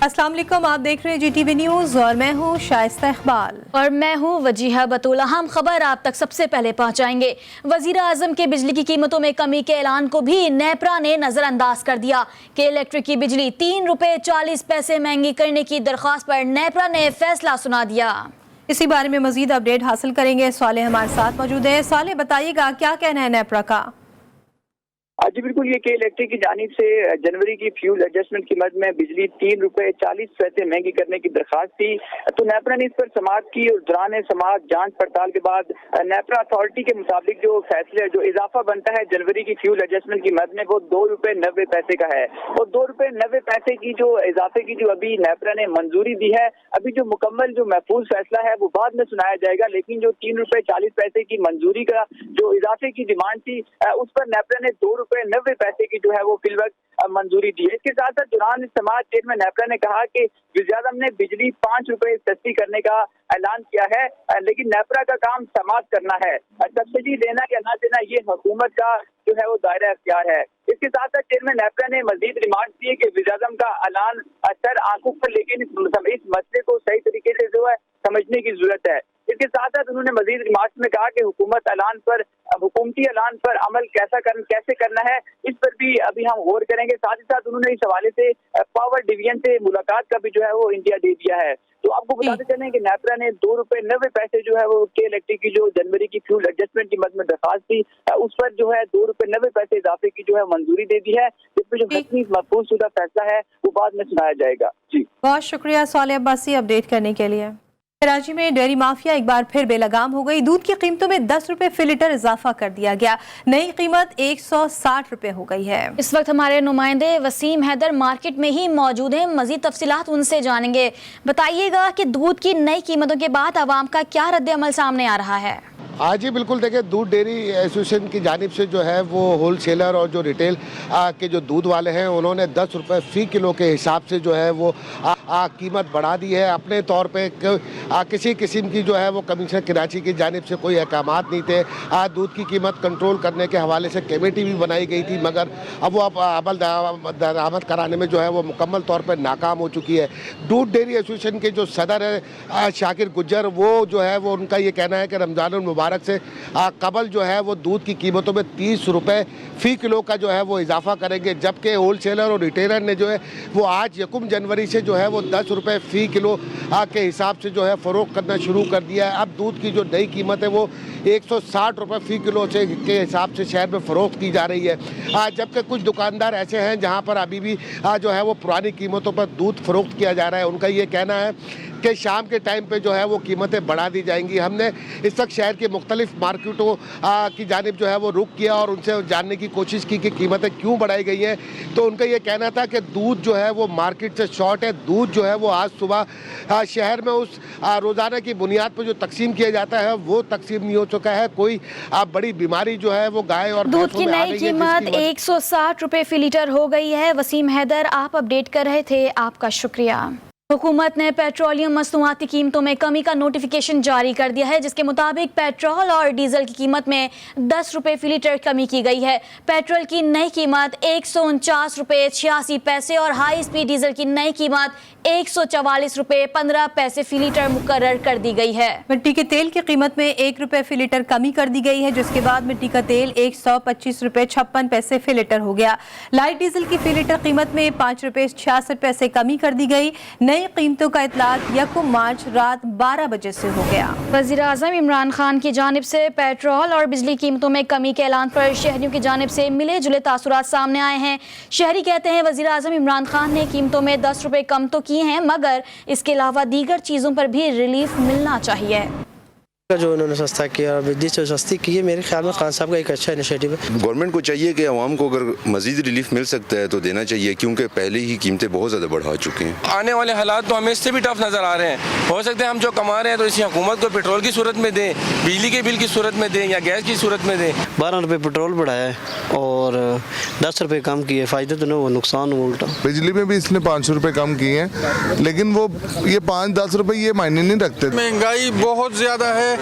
अस्सलाम वालेकुम, आप देख रहे हैं GTV न्यूज़ और मैं हूँ शाइस्ता इकबाल और मैं हूँ वजीहा बतूल। हम खबर आप तक सबसे पहले पहुँचाएंगे। वज़ीर आज़म के बिजली की कीमतों में कमी के ऐलान को भी नेपरा ने नज़रअंदाज कर दिया कि इलेक्ट्रिक की बिजली 3 रुपये 40 पैसे महंगी करने की दरख्वास्त पर नेपरा ने फैसला सुना दिया। इसी बारे में मजीद अपडेट हासिल करेंगे। साले हमारे साथ मौजूद है। साले बताइएगा क्या कहना है नेपरा का? जी बिल्कुल, ये के इलेक्ट्रिक की जानिब से जनवरी की फ्यूल एडजस्टमेंट की मद में बिजली 3 रुपये 40 पैसे महंगी करने की दरख्वास्त थी, तो नेपरा ने इस पर समाअत की और दौरान समाअत जांच पड़ताल के बाद नेपरा अथॉरिटी के मुताबिक जो फैसले जो इजाफा बनता है जनवरी की फ्यूल एडजस्टमेंट की मद में वो 2 रुपये 90 पैसे का है। और 2 रुपये 90 पैसे की जो इजाफे की जो अभी नेपरा ने मंजूरी दी है, अभी जो मुकम्मल जो महफूज फैसला है वो बाद में सुनाया जाएगा, लेकिन जो 3 रुपये 40 पैसे की मंजूरी का जो इजाफे की डिमांड थी उस पर नेपरा ने 2 रुपये 90 पैसे की जो है वो फिलवक्त मंजूरी दी है। इसके साथ साथ दौरान समाअत चेयरमैन नेपरा ने कहा कि वज़ीर-ए-आज़म ने बिजली 5 रुपये सस्ती करने का ऐलान किया है, लेकिन नेपरा का काम समाअत करना है। सब्सिडी देना या ना देना ये हुकूमत का जो है वो दायरा अख्तियार है। इसके साथ साथ चेयरमैन नेपरा ने मजीद रिमार्क किए कि वज़ीर-ए-आज़म का ऐलान सर आंखों पर, लेकिन इस मसले को सही तरीके से जो है समझने की जरूरत है। इसके साथ साथ उन्होंने मजीद रिमार्क में कहा कि हुकूमती ऐलान पर अमल कैसे करना है, इस पर भी अभी हम गौर करेंगे। साथ ही साथ उन्होंने इस हवाले से पावर डिवीजन से मुलाकात का भी जो है वो इंडिया दे दिया है। तो आपको बताते चलें कि नेपरा ने 2 रुपये 90 पैसे जो है वो के इलेक्ट्रिक की जो जनवरी की फ्यूल एडजस्टमेंट की मद में दरख्वास्त थी उस पर जो है 2 रुपये 90 पैसे इजाफे की जो है मंजूरी दे दी है, जिसमें जो हकीकी महफूज शुदा फैसला है वो बाद में सुनाया जाएगा। जी बहुत शुक्रिया साले अब्बासी अपडेट करने के लिए। कराची में डेयरी माफिया एक बार फिर बेलगाम हो गई। दूध की कीमतों में 10 रुपए फी लीटर इजाफा कर दिया गया। नई कीमत 160 रुपए हो गई है। इस वक्त हमारे नुमाइंदे वसीम हैदर मार्केट में ही मौजूद हैं। मजीद तफसीलात उनसे जानेंगे। बताइएगा कि दूध की नई कीमतों के बाद आवाम का क्या रद्द अमल सामने आ रहा है? हाँ जी बिल्कुल, देखिए दूध डेयरी एसोसिएशन की जानिब से जो है वो होलसेलर और जो रिटेल के जो दूध वाले हैं उन्होंने 10 रुपये फ़ी किलो के हिसाब से जो है वो कीमत बढ़ा दी है। अपने तौर पे किसी किस्म की जो है वो कमीशन कराची की जानिब से कोई अहकामात नहीं थे। दूध की कीमत कंट्रोल करने के हवाले से कमेटी भी बनाई गई थी, मगर अब वो अमल दरामद कराने में जो है वो मुकम्मल तौर पर नाकाम हो चुकी है। दूध डेयरी एसोसिएशन के जो सदर है शाकिर गुज्जर, वो जो है वो उनका ये कहना है कि रमज़ानुल मुबारक से कबल जो है वो दूध की कीमतों में 30 रुपये फ़ी किलो का जो है वो इजाफा करेंगे, जबकि होलसेलर और रिटेलर ने जो है वो आज 1 जनवरी से जो है वो 10 रुपये फ़ी किलो के हिसाब से जो है फ़रोख्त करना शुरू कर दिया है। अब दूध की जो नई कीमत है वो 160 रुपये फ़ी किलो से के हिसाब से शहर में फ़रोख्त की जा रही है, जबकि कुछ दुकानदार ऐसे हैं जहाँ पर अभी भी जो है वो पुरानी कीमतों पर दूध फ़रोख्त किया जा रहा है। उनका ये कहना है कि शाम के टाइम पे जो है वो कीमतें बढ़ा दी जाएंगी। हमने इस वक्त शहर की मुख्तलिफ मार्केटों की जानिब जो है वो रुख किया और उनसे जानने की कोशिश की कि कीमतें क्यों बढ़ाई गई हैं, तो उनका ये कहना था कि दूध जो है वो मार्केट से शॉर्ट है। दूध जो है वो आज सुबह शहर में उस रोज़ाना की बुनियाद पर जो तकसीम किया जाता है वो तकसीम नहीं हो चुका है। कोई बड़ी बीमारी जो है वो गाय और दूध की नई कीमत 160 रुपये फ़ी लीटर हो गई है। वसीम हैदर आप अपडेट कर रहे थे, आपका शुक्रिया। हुकूमत ने पेट्रोलियम मसनूआती कीमतों में कमी का नोटिफिकेशन जारी कर दिया है, जिसके मुताबिक पेट्रोल और डीजल की कीमत में 10 रुपये फ़ी लीटर कमी की गई है। पेट्रोल की नई कीमत 149 रुपये 86 पैसे और हाई स्पीड डीजल की नई कीमत 144 रुपये 15 पैसे फ़ी लीटर मुकर्रर कर दी गई है। मिट्टी के तेल की कीमत में 1 रुपये फ़ी लीटर कमी कर दी गई है, जिसके बाद मिट्टी का तेल 125 रुपये 56 पैसे फ़ी लीटर हो गया। लाइट डीजल की फ़ी लीटर कीमत में 5 रुपये 66 पैसे कमी कर दी गई। नई कीमतों का इतलाक 1 मार्च रात 12 बजे से हो गया। वज़ीर आज़म इमरान खान की जानिब से पेट्रोल और बिजली कीमतों में कमी के ऐलान पर शहरियों की जानिब से मिले जुले तासुरात सामने आए हैं। शहरी कहते हैं वज़ीर आज़म इमरान खान ने कीमतों में 10 रुपये कम तो किए हैं, मगर इसके अलावा दीगर चीज़ों पर भी रिलीफ मिलना चाहिए। जो उन्होंने सस्ता किया, बिजली से सस्ती की है, मेरे ख्याल में खान साहब का एक अच्छा इनिशिएटिव है। गवर्नमेंट को चाहिए कि आवाम को अगर मजीद रिलीफ मिल सकता है तो देना चाहिए, क्योंकि पहले ही कीमतें बहुत ज़्यादा बढ़ा चुकी हैं। आने वाले हालात तो हमें इससे भी टफ नज़र आ रहे हैं। हो सकता है हम जो कमा रहे हैं तो इसी हुकूमत को पेट्रोल की सूरत में दें, बिजली के बिल की सूरत में दें या गैस की सूरत में दें। 12 रुपये पेट्रोल बढ़ाया है और 10 रुपये कम किए, फ़ायदे तो नहीं, वो नुकसान हुआ उल्टा। बिजली में भी इसने 5 रुपये कम किए हैं, लेकिन वो ये 5-10 रुपये ये मायने नहीं रखते। महंगाई बहुत ज़्यादा है,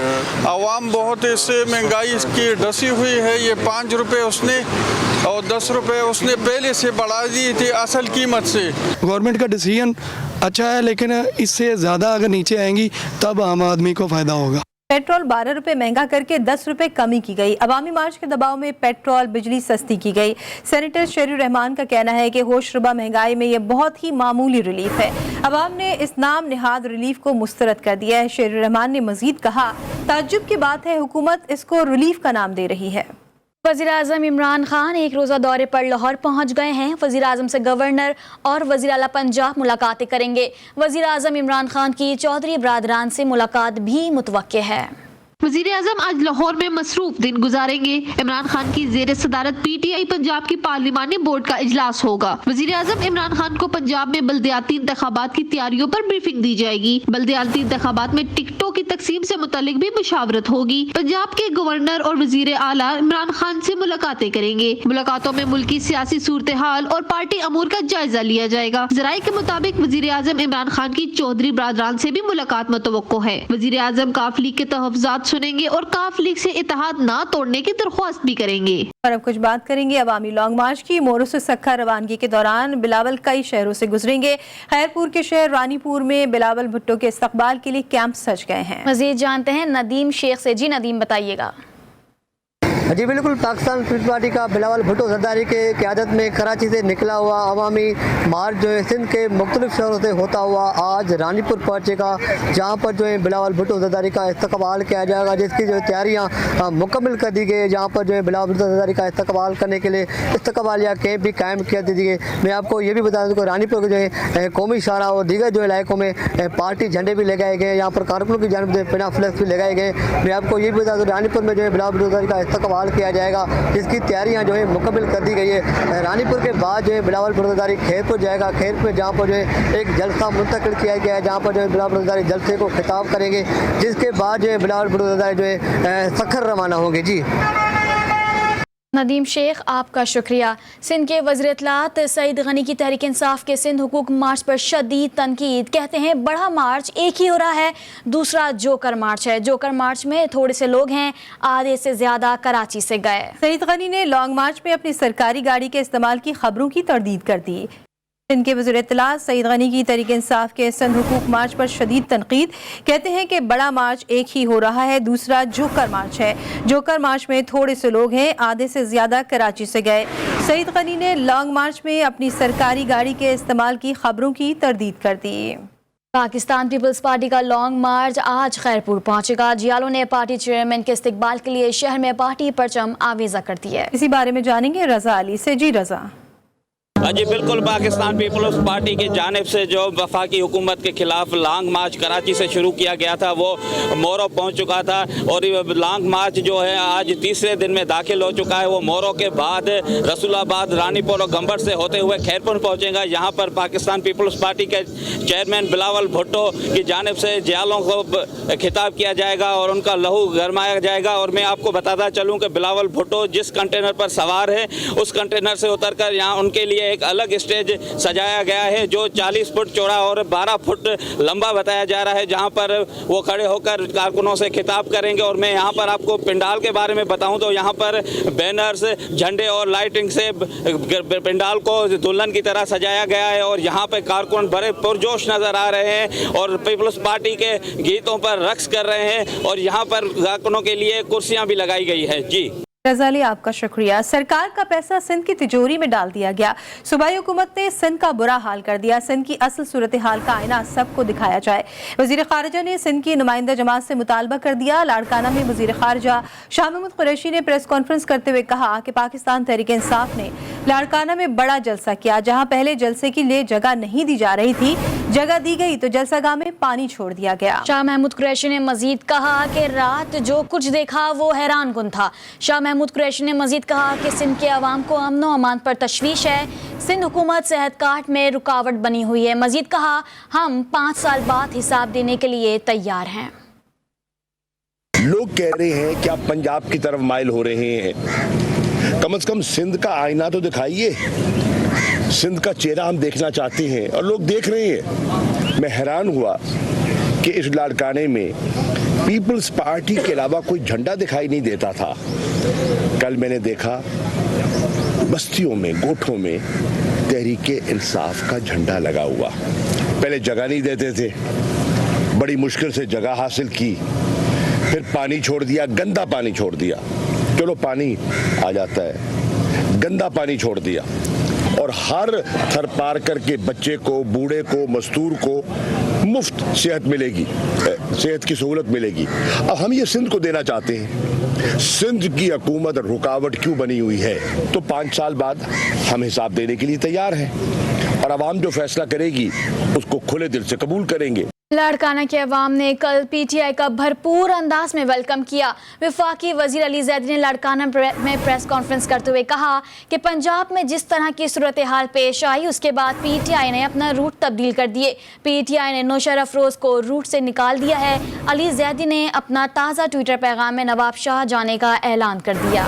आवाम बहुत इससे महंगाई की डसी हुई है। ये 5 रुपये उसने और 10 रुपए उसने पहले से बढ़ा दी थी असल कीमत से। गवर्नमेंट का डिसीजन अच्छा है, लेकिन इससे ज़्यादा अगर नीचे आएंगी तब आम आदमी को फ़ायदा होगा। पेट्रोल 12 रुपए महंगा करके 10 रुपए कमी की गई। अवामी मार्च के दबाव में पेट्रोल बिजली सस्ती की गई। सेनेटर शेरी रहमान का कहना है कि होशरुबा महंगाई में ये बहुत ही मामूली रिलीफ है। अवाम ने इस नाम निहाद रिलीफ को मुस्तरद कर दिया है। शेरी रहमान ने मजीद कहा, ताज्जुब की बात है हुकूमत इसको रिलीफ का नाम दे रही है। वज़ीर-ए-आज़म इमरान खान एक रोज़ा दौरे पर लाहौर पहुंच गए हैं। वज़ीर-ए-आज़म से गवर्नर और वज़ीर आला पंजाब मुलाकातें करेंगे। वज़ीर-ए-आज़म इमरान खान की चौधरी बरादरान से मुलाकात भी मुतवक्के है। वज़ीर-ए-आज़म आज लाहौर में मसरूफ दिन गुजारेंगे। इमरान खान की ज़ेर सदारत PTI पंजाब की पार्लिमानी बोर्ड का इजलास होगा। वज़ीर-ए-आज़म इमरान खान को पंजाब में बल्दियाती इंतखाबात की तैयारियों पर ब्रीफिंग दी जाएगी। बल्दियाती इंतखाबात में टिकटों की तकसीम से मुतालिक भी मुशावरत होगी। पंजाब के गवर्नर और वज़ीर आला इमरान खान से मुलाकातें करेंगे। मुलाकातों में मुल्क की सियासी सूरत हाल और पार्टी अमूर का जायजा लिया जाएगा। ज़राए के मुताबिक वज़ीर-ए-आज़म इमरान खान की चौधरी बरादरान से भी मुलाकात मुतवक्को है। वज़ीर-ए-आज़म काफ लीग के तहफ़्फ़ुज़ात सुनेंगे और काफ लीग से इत्तेहाद ना तोड़ने की दरख्वास्त भी करेंगे। और अब कुछ बात करेंगे अवामी लॉन्ग मार्च की। मोरू से सक्खा रवानगी के दौरान बिलावल कई शहरों से गुजरेंगे। खैरपुर के शहर रानीपुर में बिलावल भुट्टो के इस्तकबाल के लिए कैंप सज गए हैं। मजीद जानते हैं नदीम शेख से। जी नदीम, बताइएगा। जी बिल्कुल, पाकिस्तान पीपल्स पार्टी का बिलावल भुट्टो जरदारी के क़यादत में कराची से निकला हुआ अवामी मार्च जो है सिंध के मुख्तलिफ शहरों से होता हुआ आज रानीपुर पहुँचेगा, जहाँ पर जो है बिलावल भुट्टो जरदारी का इस्तकबाल किया जाएगा, जिसकी जो तैयारियाँ मुकम्मल कर दी गई है। जहाँ पर जो है बिलावल भुट्टो जरदारी का इस्तकबाल करने के लिए इस्तकबालिया कैंप भी कायम किया दी गई। मैं आपको ये भी बता दूँ कि रानीपुर के जो है कौमी शाहरा और दीगर जो इलाकों में पार्टी झंडे भी लगाए गए। यहाँ पर कारकुनों की जानिब से बिना फ्लैक्स भी लगाए गए। मैं आपको ये भी बता दूँ रानीपुर में जो है बिलावल भुट्टो जरदारी का इस्तकबाल किया जाएगा, जिसकी तैयारियां जो है मुकम्मल कर दी गई है। रानीपुर के बाद जो है बिलावल भुट्टो जरदारी खैरपुर जाएगा। खैरपुर जहां पर जो है एक जलसा मुंतकिल किया गया है, जहां पर जो है बिलावल भुट्टो जरदारी जलसे को खिताब करेंगे, जिसके बाद जो है बिलावल भुट्टो जरदारी जो है सखर रवाना होंगे। जी नदीम शेख, आपका शुक्रिया। सिंध के वज़ीर इत्तलात सईद गनी की तहरीक इंसाफ के सिंध हुकूक मार्च पर शदीद तनकीद। कहते हैं बड़ा मार्च एक ही हो रहा है, दूसरा जोकर मार्च है। जोकर मार्च में थोड़े से लोग हैं, आधे से ज़्यादा कराची से गए। सईद गनी ने लॉन्ग मार्च में अपनी सरकारी गाड़ी के इस्तेमाल की खबरों की तरदीद कर दी। सिंध के वज़ीर इत्तलात सईद गनी की तहरीक इंसाफ के सिंध हुकूक मार्च पर शदीद तनकीद। कहते हैं कि बड़ा मार्च एक ही हो रहा है, दूसरा जोकर मार्च है। जोकर मार्च में थोड़े से लोग हैं, आधे से ज़्यादा कराची से गए। सईद गनी ने लॉन्ग मार्च में अपनी सरकारी गाड़ी के इस्तेमाल की खबरों की तरदीद कर दी। पाकिस्तान पीपल्स पार्टी का लॉन्ग मार्च आज खैरपुर पहुंचेगा। जियालों ने पार्टी चेयरमैन के इस्तकबाल के लिए शहर में पार्टी परचम आवेजा कर दी है। इसी बारे में जानेंगे रजा अली से। जी रजा। जी बिल्कुल, पाकिस्तान पीपल्स पार्टी की जानिब से जो वफाकी हुकूमत के खिलाफ लॉन्ग मार्च कराची से शुरू किया गया था वो मोरो पहुंच चुका था और लॉन्ग मार्च जो है आज तीसरे दिन में दाखिल हो चुका है। वो मोरो के बाद रसूलाबाद, रानीपुर और गंबर से होते हुए खैरपुर पहुंचेगा। यहाँ पर पाकिस्तान पीपल्स पार्टी के चेयरमैन बिलावल भुट्टो की जानिब से जियालों को खिताब किया जाएगा और उनका लहू गरमाया जाएगा। और मैं आपको बताता चलूँ कि बिलावल भुट्टो जिस कंटेनर पर सवार है उस कंटेनर से उतर कर यहाँ उनके लिए एक अलग स्टेज सजाया गया है जो 40 फुट चौड़ा और 12 फुट लंबा बताया जा रहा है, जहां पर वो खड़े होकर कारकुनों से खिताब करेंगे। और मैं यहां पर आपको पंडाल के बारे में बताऊं तो यहां पर बैनर्स, झंडे और लाइटिंग से पंडाल को दुल्हन की तरह सजाया गया है और यहां पर कारकुन बड़े पुरजोश नजर आ रहे हैं और पीपल्स पार्टी के गीतों पर रक्स कर रहे हैं और यहां पर कारकुनों के लिए कुर्सियां भी लगाई गई है। जी रज़ाली, आपका शुक्रिया। सरकार का पैसा सिंध की तिजोरी में डाल दिया गया। सूबाई हुकूमत ने सिंध का बुरा हाल कर दिया। सिंध की असल सूरत हाल का आईना सबको दिखाया जाए। वज़ीर ख़ारिजा ने सिंध की नुमाइंदा जमात से मुतालबा कर दिया। लाड़काना में वज़ीर ख़ारिजा शाह महमूद कुरैशी ने प्रेस कॉन्फ्रेंस करते हुए कहा कि पाकिस्तान तहरीक इंसाफ ने लाड़काना में बड़ा जलसा किया। जहाँ पहले जलसे के लिए जगह नहीं दी जा रही थी, जगह दी गई तो जलसागाह में पानी छोड़ दिया गया। शाह महमूद कुरैशी ने मजीद कहा कि रात जो कुछ देखा वो हैरान कुन था। शाह महमूद कुरैशी ने मजीद कहा कि सिंध के अवाम को अमन व अमान पर तशवीश है। सिंध हुकूमत सेहत कार्ड में रुकावट बनी हुई है। मजीद कहा हम 5 साल बाद हिसाब देने के लिए तैयार हैं। लोग कह रहे हैं कि आप पंजाब की तरफ माइल हो रहे हैं, कम से कम सिंध का आईना तो दिखाइए। सिंध का चेहरा हम देखना चाहते हैं और लोग देख रहे हैं। मैं हैरान हुआ कि इस लाड़काने में पीपल्स पार्टी के अलावा कोई झंडा दिखाई नहीं देता था। कल मैंने देखा बस्तियों में, गोठों में तहरीक इंसाफ का झंडा लगा हुआ। पहले जगह नहीं देते थे, बड़ी मुश्किल से जगह हासिल की, फिर पानी छोड़ दिया, गंदा पानी छोड़ दिया। चलो पानी आ जाता है, गंदा पानी छोड़ दिया, और हर थर पार करके बच्चे को, बूढ़े को, मजदूर को मुफ्त सेहत मिलेगी, सेहत की सहूलत मिलेगी। अब हम ये सिंध को देना चाहते हैं। सिंध की हुकूमत रुकावट क्यों बनी हुई है? तो 5 साल बाद हम हिसाब देने के लिए तैयार हैं, और अवाम जो फैसला करेगी उसको खुले दिल से कबूल करेंगे। लाड़काना के अवाम ने कल पीटीआई का भरपूर अंदाज में वेलकम किया। वफाकी वजीर अली जैदी ने लाड़काना में प्रेस कॉन्फ्रेंस करते हुए कहा कि पंजाब में जिस तरह की सूरत हाल पेश आई, उसके बाद पीटीआई ने अपना रूट तब्दील कर दिए। पीटीआई ने नौशर अफरोज को रूट से निकाल दिया है। अली जैदी ने अपना ताज़ा ट्विटर पैगाम में नवाब शाह जाने का ऐलान कर दिया।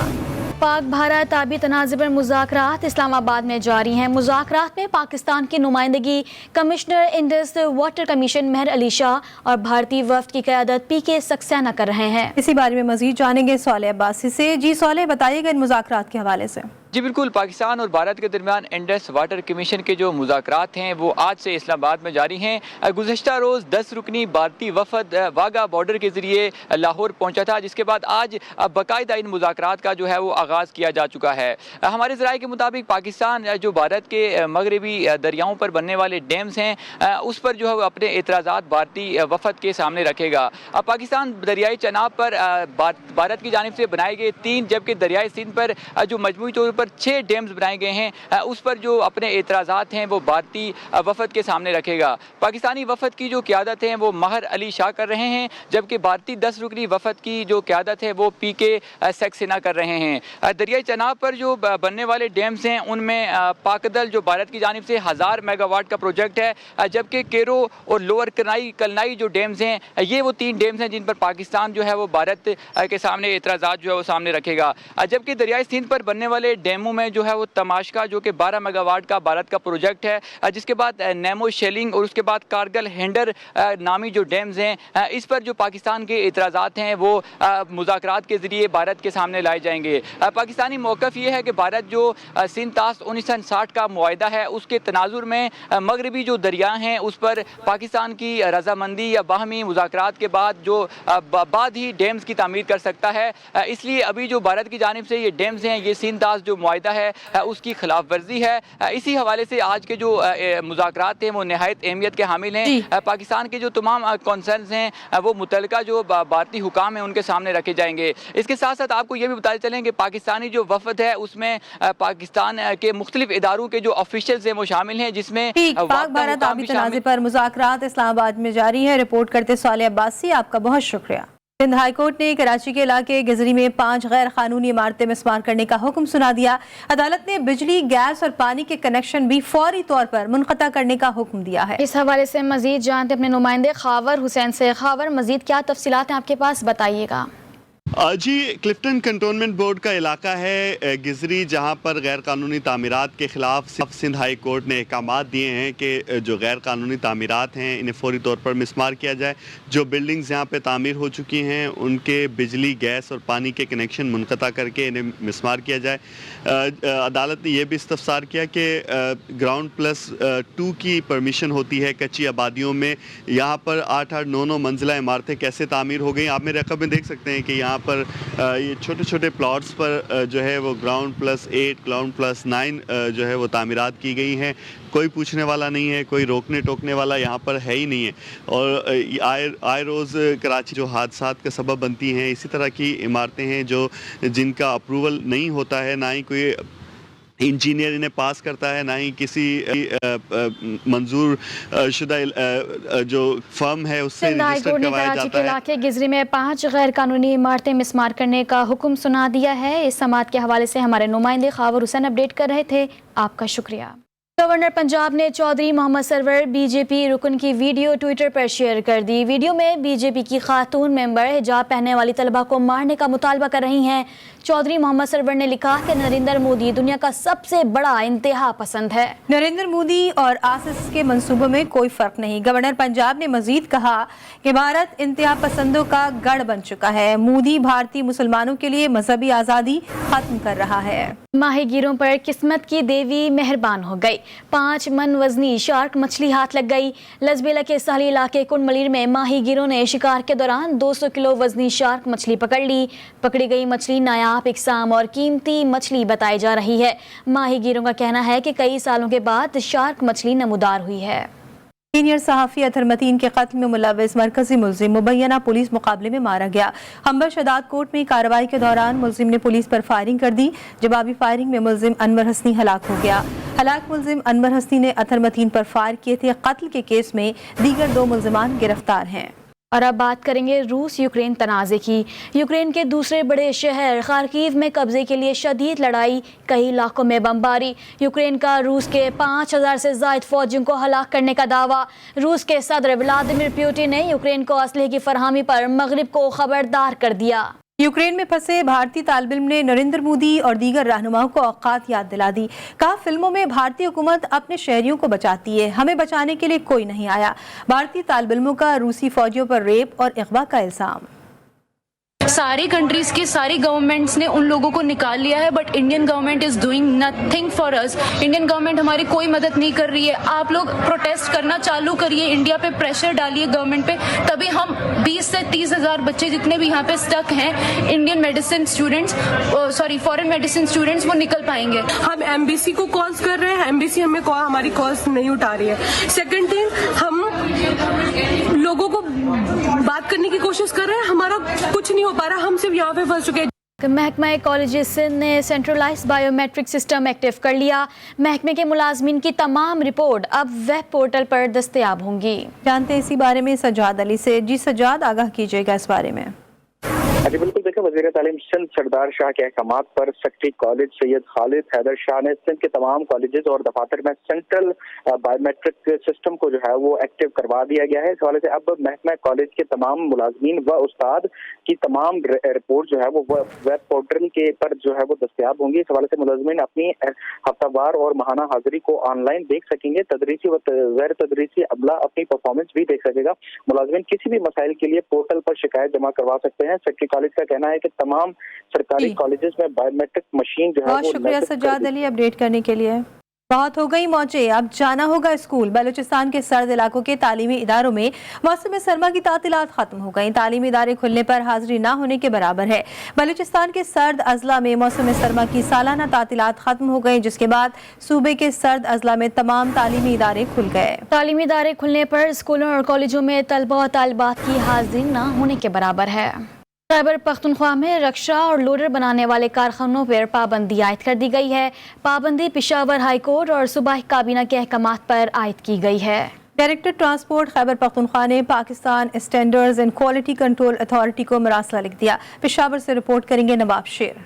पाक भारत आबी तनाज़े पर मुज़ाकरात इस्लामाबाद में जारी हैं। मुज़ाकरात में पाकिस्तान की नुमाइंदगी कमिश्नर इंडस वाटर कमीशन मेहर अली शाह और भारतीय वफ्द की क़यादत पीके सक्सेना कर रहे हैं। इसी बारे में मज़ीद जानेंगे सोले अब्बासी से। जी सोले, बताइएगा इन मुज़ाकरात के हवाले से। जी बिल्कुल, पाकिस्तान और भारत के दरमियान इंडस वाटर कमीशन के जो मुज़ाकरात हैं वो आज से इस्लामाबाद में जारी हैं। गुज़श्ता रोज़ 10 रुकनी भारतीय वफ़द वाघा बॉर्डर के ज़रिए लाहौर पहुंचा था, जिसके बाद आज बाकायदा इन मुज़ाकरात का जो है वो आगाज़ किया जा चुका है। हमारे ज़राए के मुताबिक पाकिस्तान जो भारत के मगरबी दरियाओं पर बनने वाले डैम्स हैं उस पर जो है वो अपने एतराज़ात भारतीय वफ़द के सामने रखेगा। पाकिस्तान दरियाई चनाब पर भारत की जानिब से बनाए गए 3, जबकि दरियाई सिंध पर जो मजमूई तौर पर 6 डैम्स बनाए गए हैं उस पर जो अपने एतराज़ात हैं वो भारतीय वफ़द के सामने रखेगा। पाकिस्तानी वफ़द की जो क़यादत है वो महर अली शाह कर रहे हैं, जबकि भारतीय 10 रुकनी वफ़द की जो क़यादत है वो पीके सक्सेना कर रहे हैं। दरियाई चनाब पर जो बनने वाले डैम्स हैं उनमें पाकदल जो भारत की जानिब से 1000 मेगावाट का प्रोजेक्ट है, जबकि केरो और लोअर कलनाई जो डैम्स हैं ये वो 3 डैम्स हैं जिन पर पाकिस्तान जो है वो भारत के सामने एतराज़ात जो है वो सामने रखेगा। जबकि दरियाई सिंध पर बनने वाले डैमों में जो है वो तमाशका जो कि 12 मेगावाट का भारत का प्रोजेक्ट है, जिसके बाद नेमो शेलिंग और उसके बाद कारगिल हेंडर नामी जो डैम्स हैं इस पर जो पाकिस्तान के एतराज़ात हैं वो मुज़ाकरात के ज़रिए भारत के सामने लाए जाएंगे। पाकिस्तानी मौक़िफ़ ये है कि भारत जो सिंध तास 1960 का मुआहदा है उसके तनाजुर में मगरबी जो दरिया हैं उस पर पाकिस्तान की रजामंदी या बाहमी मुज़ाकरात के बाद जो बाद ही डैम्स की तामीर कर सकता है। इसलिए अभी जो भारत की जानिब से ये डैम्स हैं ये सिंध तास जो मुआहदा है उसकी खिलाफ वर्जी है। इसी हवाले से आज के जो मुज़ाकरात हैं वो नहायत अहमियत के हामिल हैं। पाकिस्तान के जो तमाम कंसर्न्स हैं वो मुतल्लिका जो भारतीय हुकाम हैं उनके सामने रखे जाएंगे। इसके साथ साथ आपको ये भी बताते चलें कि पाकिस्तानी जो वफ़द है उसमें पाकिस्तान के मुख्तलिफ इदारों के जो ऑफिशियल्स हैं वो शामिल हैं, जिसमें पाक भारत आबी तनाज़े पर मुज़ाकरात इस्लामाबाद में जारी है। रिपोर्ट करते सोले अब्बासी, आपका बहुत शुक्रिया। सिंध हाई कोर्ट ने कराची के इलाके गजरी में 5 गैर कानूनी इमारतें मिस्मार करने का हुक्म सुना दिया। अदालत ने बिजली, गैस और पानी के कनेक्शन भी फौरी तौर पर मुनक़ता करने का हुक्म दिया है। इस हवाले से मजीद जानते अपने नुमाइंदे खावर हुसैन से। खावर, मजीद क्या तफसीलात हैं आपके पास, बताइएगा। जी, क्लिफ्टन कंटोनमेंट बोर्ड का इलाका है गिजरी, जहां पर गैर कानूनी तामीरात के ख़िलाफ़ सिंध हाई कोर्ट ने अहकाम दिए हैं कि जो गैर कानूनी तामीरात हैं इन्हें फ़ौरी तौर पर मिसमार किया जाए। जो बिल्डिंग्स यहाँ पे तामीर हो चुकी हैं उनके बिजली, गैस और पानी के कनेक्शन मुनक़ता करके इन्हें मिसमार किया जाए। अदालत ने यह भी इस्तफ़सार किया कि ग्राउंड+2 की परमिशन होती है कच्ची आबादियों में। यहाँ पर 8-8, 9-9 मंजिला इमारतें कैसे तामीर हो गई। आप मेरे रकम में देख सकते हैं कि यहाँ पर ये छोटे छोटे प्लॉट्स पर जो है वो ग्राउंड+8, ग्राउंड+9 जो है वो तामीरात की गई हैं। कोई पूछने वाला नहीं है, कोई रोकने टोकने वाला यहाँ पर है ही नहीं है। और आए रोज़ कराची जो हादसात का सबब बनती हैं, इसी तरह की इमारतें हैं जो जिनका अप्रूवल नहीं होता है, ना ही कोई इंजीनियर इन्हें पास करता है, ना ही किसी मंजूर शुदा जो फर्म है उससे रजिस्टर करवाया जाता है। इलाके गिजरी में 5 गैर कानूनी इमारतें मिसमार करने का हुक्म सुना दिया है। इस समात के हवाले से हमारे नुमाइंदे खावर हुसैन अपडेट कर रहे थे, आपका शुक्रिया। गवर्नर पंजाब ने चौधरी मोहम्मद सरवर बीजेपी रुकन की वीडियो ट्विटर पर शेयर कर दी। वीडियो में बीजेपी की खातून मेंबर हिजाब पहनने वाली तलबा को मारने का मुतालबा कर रही हैं। चौधरी मोहम्मद सरवर ने लिखा कि नरेंद्र मोदी दुनिया का सबसे बड़ा इंतहा पसंद है। नरेंद्र मोदी और आरएसएस के मंसूबों में कोई फर्क नहीं। गवर्नर पंजाब ने मजीद कहा कि भारत इंतहा पसंदों का गढ़ बन चुका है। मोदी भारतीय मुसलमानों के लिए मजहबी आज़ादी खत्म कर रहा है। माहीगीरों पर किस्मत की देवी मेहरबान हो गई। 5 मन वजनी शार्क मछली हाथ लग गई। लजबेला के साहली इलाके कुंडमलीर में माहीगीरों ने शिकार के दौरान 200 किलो वजनी शार्क मछली पकड़ ली। पकड़ी गई मछली नायाब, इकसाम और कीमती मछली बताई जा रही है। माहीगीरों का कहना है कि कई सालों के बाद शार्क मछली नमूदार हुई है। सीनियर सहाफ़ी अतहर मतीन के कत्ल में मुलव्वस मरकजी मुलजिम मुबैना पुलिस मुकाबले में मारा गया। हम्बर शदाद कोर्ट में कार्रवाई के दौरान मुलजिम ने पुलिस पर फायरिंग कर दी। जवाबी फायरिंग में मुलजिम अनवर हसनी हलाक हो गया। हलाक मुलजिम अनवर हसनी ने अतहर मतीन पर फायर किए थे। कत्ल के केस में दीगर 2 मुलजिमान गिरफ्तार हैं। और अब बात करेंगे रूस यूक्रेन तनाज़े की। यूक्रेन के दूसरे बड़े शहर खार्किव में कब्जे के लिए शदीद लड़ाई, कई इलाकों में बमबारी। यूक्रेन का रूस के 5000 से ज़ायद फौजियों को हलाक करने का दावा। रूस के सदर व्लादिमीर पुतिन ने यूक्रेन को असलहे की फरहमी पर मगरिब को खबरदार कर दिया। यूक्रेन में फंसे भारतीय तालिब इल्म ने नरेंद्र मोदी और दीगर रहनुमाओं को औकात याद दिला दी। कहा, फिल्मों में भारतीय हुकूमत अपने शहरियों को बचाती है, हमें बचाने के लिए कोई नहीं आया। भारतीय तालिब इल्मों का रूसी फौजियों पर रेप और अगवा का इल्जाम। सारी कंट्रीज के सारी गवर्नमेंट्स ने उन लोगों को निकाल लिया है, but Indian government is doing nothing for us. Indian government हमारी कोई मदद नहीं कर रही है। आप लोग प्रोटेस्ट करना चालू करिए, इंडिया पे प्रेशर डालिए गवर्नमेंट पे, तभी हम 20 से 30 हजार बच्चे जितने भी यहाँ पे स्टक हैं Indian medicine students, foreign medicine students, वो निकल पाएंगे। हम एम्बेसी को कॉल्स कर रहे हैं, एम्बेसी हमें हमारी कॉल्स नहीं उठा रही है। सेकंड थिंग, हम लोगों को बात करने की कोशिश कर रहे हैं, हमारा कुछ नहीं हो पा रहा, हम सिर्फ यहाँ पे फंस चुके हैं। महकमा कॉलेजेस सिंध ने सेंट्रलाइज्ड बायोमेट्रिक सिस्टम एक्टिव कर लिया। महकमे के मुलाजमीन की तमाम रिपोर्ट अब वेब पोर्टल पर दस्तयाब होंगी। जानते हैं इसी बारे में सजाद अली से। जी सजाद, आगाह कीजिएगा इस बारे में। जी बिल्कुल, देखिए वज़ीर तालीम सिंध सरदार शाह के अहकामात पर सेक्रेटरी कॉलेज सैयद खालिद हैदर शाह ने सिंध के तमाम कॉलेजेस और दफातर में सेंट्रल बायोमेट्रिक सिस्टम को जो है वो एक्टिव करवा दिया गया है। इस हवाले से अब महकमा कॉलेज के तमाम मुलाजमीन व उस्ताद की तमाम रिपोर्ट जो है वो वेब पोर्टल के पर जो है वो दस्तयाब होंगी। इस हवाले से मुलाजमीन अपनी हफ्तावार और माहाना हाजिरी को ऑनलाइन देख सकेंगे। तदरीसी व गैर तदरीसी अमला अपनी परफॉर्मेंस भी देख सकेगा। मुलाजमीन किसी भी मसाइल के लिए पोर्टल पर शिकायत जमा करवा सकते हैं। सेक्रेटरी कॉलेज का कहना है कि तमाम सरकारी कॉलेजेस में बायोमेट्रिक मशीन जो है बहुत शुक्रिया सजाद अली अपडेट करने के लिए। बहुत हो गई मौजें, अब जाना होगा स्कूल। बलूचिस्तान के सर्द इलाकों के तालीमी इदारों में मौसम सरमा की तातीलात खत्म हो गई। तालीमी इदारे खुलने पर हाजिरी ना होने के बराबर है। बलूचिस्तान के सर्द अजला में मौसम सरमा की सालाना तातीलात खत्म हो गई, जिसके बाद सूबे के सर्द अजला में तमाम तालीमी इदारे खुल गए। तालीमी इदारे खुलने पर स्कूलों और कॉलेजों में तलबा और तालिबात की हाजिरी ना होने के बराबर है। खैबर पख्तूनख्वा में रक्षा और लोडर बनाने वाले कारखानों पर पाबंदी आयद कर दी गई है। पाबंदी पेशावर हाई कोर्ट और सूबाई काबीना के अहकामात पर आयद की गई है। डायरेक्टर ट्रांसपोर्ट खैबर पख्तूनख्वा ने Pakistan standards and quality control authority को मरासला लिख दिया। पेशावर से रिपोर्ट करेंगे नवाब शेर।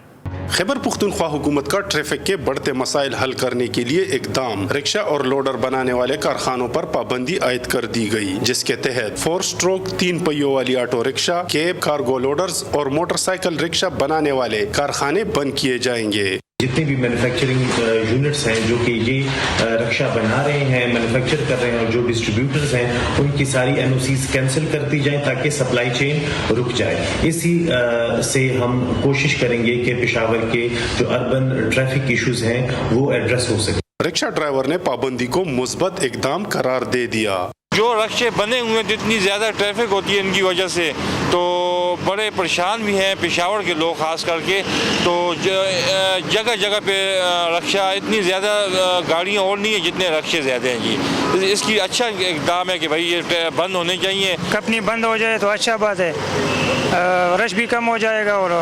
खैबर पख्तूनख्वा हुकूमत का ट्रैफिक के बढ़ते मसाइल हल करने के लिए इकदाम। रिक्शा और लोडर बनाने वाले कारखानों पर पाबंदी आयद कर दी गई, जिसके तहत 4 स्ट्रोक 3 पहियों वाली auto rickshaw, cab, cargo loaders और मोटरसाइकिल रिक्शा बनाने वाले कारखाने बंद किए जाएंगे। जितने भी मैन्युफैक्चरिंग यूनिट्स हैं जो कि ये रक्षा बना रहे हैं, मैन्युफैक्चर कर रहे हैं, और जो डिस्ट्रीब्यूटर्स हैं उनकी सारी एनओसीज कैंसिल कर दी जाए ताकि सप्लाई चेन रुक जाए। इसी से हम कोशिश करेंगे कि पेशावर के जो अर्बन ट्रैफिक इश्यूज हैं वो एड्रेस हो सके। रिक्शा ड्राइवर ने पाबंदी को मुस्बत इकदाम करार दे दिया। जो रक्शे बने हुए हैं, जितनी ज़्यादा ट्रैफिक होती है इनकी वजह से, तो बड़े परेशान भी हैं पेशावर के लोग खास करके। तो जगह जगह पे रक्षा, इतनी ज़्यादा गाड़ियाँ और नहीं है जितने रक्शे ज़्यादा हैं जी। इसकी अच्छा इक़दाम है कि भाई ये बंद होने चाहिए। कंपनी बंद हो जाए तो अच्छा बात है, रश भी कम हो जाएगा और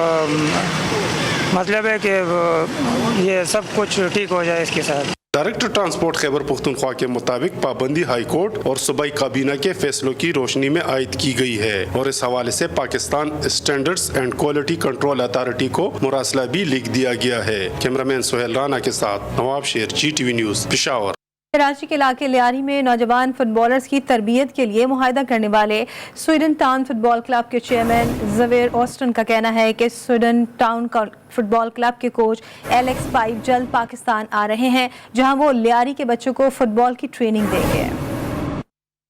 मतलब है कि ये सब कुछ ठीक हो जाए इसके साथ। डायरेक्टर ट्रांसपोर्ट खैबर पख्तूनख्वा के मुताबिक पाबंदी हाई कोर्ट और सूबाई काबीना के फैसलों की रोशनी में आयद की गई है और इस हवाले से Pakistan standards and quality control authority को मुरासला भी लिख दिया गया है। कैमरामैन सोहेल राना के साथ नवाब शेर, GTV न्यूज़, पेशावर। कराची के इलाके लियारी में नौजवान फुटबॉलर्स की तरबियत के लिए मुआहदा करने वाले स्वीडन टाउन फुटबॉल क्लब के चेयरमैन ज़वेर ऑस्टन का कहना है कि स्वीडन टाउन फुटबॉल क्लब के कोच एलेक्स पाइप जल्द पाकिस्तान आ रहे हैं, जहां वो लियारी के बच्चों को फुटबॉल की ट्रेनिंग देंगे।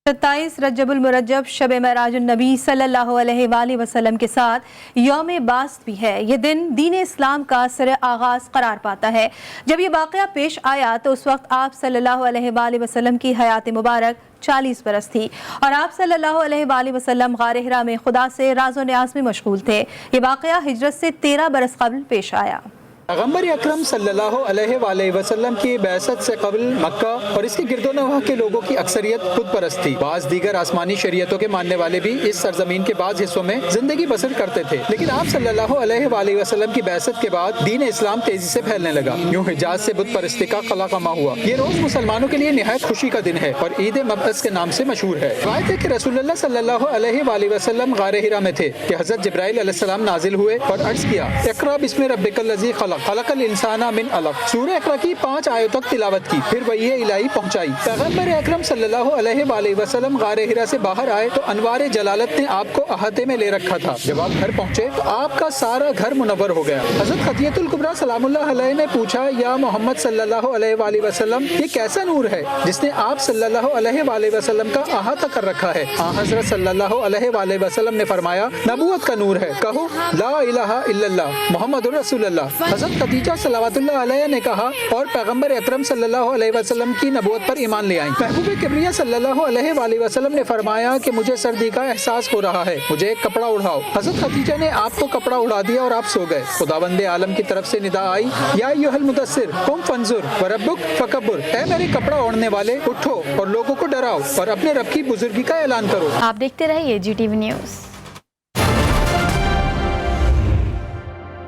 27 रजबुल मुरज्जब शब मेराजुन नबी सल्लल्लाहु अलैहि वसल्लम के साथ यौम बास्त भी है। ये दिन दीन इस्लाम का सर आगाज़ करार पाता है। जब ये वाक़या पेश आया तो उस वक्त आप सल्लल्लाहु अलैहि वसल्लम की हयात मुबारक 40 बरस थी और आप सल्लल्लाहु अलैहि वसल्लम गार हिरा में खुदा से राज़ो न्याज़ में मशगूल थे। ये वाक़या हिजरत से 13 बरस कबल पेश आया। पैगम्बर अकरम सल्लल्लाहु अलैहि वसल्लम की बैसत से कबल मक्का और इसके गिरदोनवाह के लोगों की अक्सरियत खुद परस्त थी। बाज़ दीगर आसमानी शरीयतों के मानने वाले भी इस सरजमीन के बाज़ हिस्सों में जिंदगी बसर करते थे, लेकिन आप सल्लल्लाहु अलैहि वसल्लम की बैसत के बाद दीन इस्लाम तेजी से फैलने लगा। यूं हिजाज से बुत परस्ती का कला कमा हुआ। ये रोज मुसलमानों के लिए निहायत खुशी का दिन है और ईद मबअस के नाम से मशहूर है। रवायत है कि रसूलुल्लाह सल्लल्लाहु अलैहि वसल्लम गार हिरा में थे कि हज़रत जिब्राइल अलैहिस्सलाम नाजिल हुए और अर्ज़ किया, इक़रा बिस्मि रब्बिकल लज़ी खलक़ल इंसाना मिन अलक़। सूरह इक़रा की 5 आयतों तक तिलावत की, फिर वही इलाही पहुंचाई। पैगम्बर अकरम सल्लल्लाहु अलैहि वसल्लम गार हिरा से बाहर आए तो अनवार जलालत ने आपको अहाते में ले रखा था। जब आप घर पहुंचे तो आपका सारा घर मुनव्वर हो गया। हज़रत खदीजतुल कुबरा सलामुल्लाह अलैहा ने पूछा, या मोहम्मद सल्लल्लाहु अलैहि वसल्लम, ये कैसा नूर है जिसने आप सल्लल्लाहु अलैहि वसल्लम का अहाता कर रखा है? हज़रत सल्लल्लाहु अलैहि वसल्लम ने फरमाया, नबूवत का नूर है, कहो ला इलाहा इल्लल्लाह मुहम्मदुर रसूलुल्लाह। हज़रत खदीजा सल्लल्लाहु अलैहा ने कहा और पैगम्बर अकरम सल्लल्लाहु अलैहि वसल्लम की नबूवत पर ईमान ले आई। महबूब किबरिया सल्लल्लाहु अलैहि वसल्लम ने फरमाया कि मुझे सर्दी का एहसास हो रहा है, मुझे एक कपड़ा उड़ाओ। हज़रत खदीजा ने आपको कपड़ा उड़ा दिया और आप सो गए। खुदावंदे आलम की तरफ से निदा आई, या अय्युहल मुदस्सिर कुम फंजुर व रब्बुक फकब्बुर, ऐ मेरे कपड़ा ओढ़ने वाले, उठो और लोगों को डराओ और अपने रब की बुजुर्गी का ऐलान करो। आप देखते रहिए GTV न्यूज़।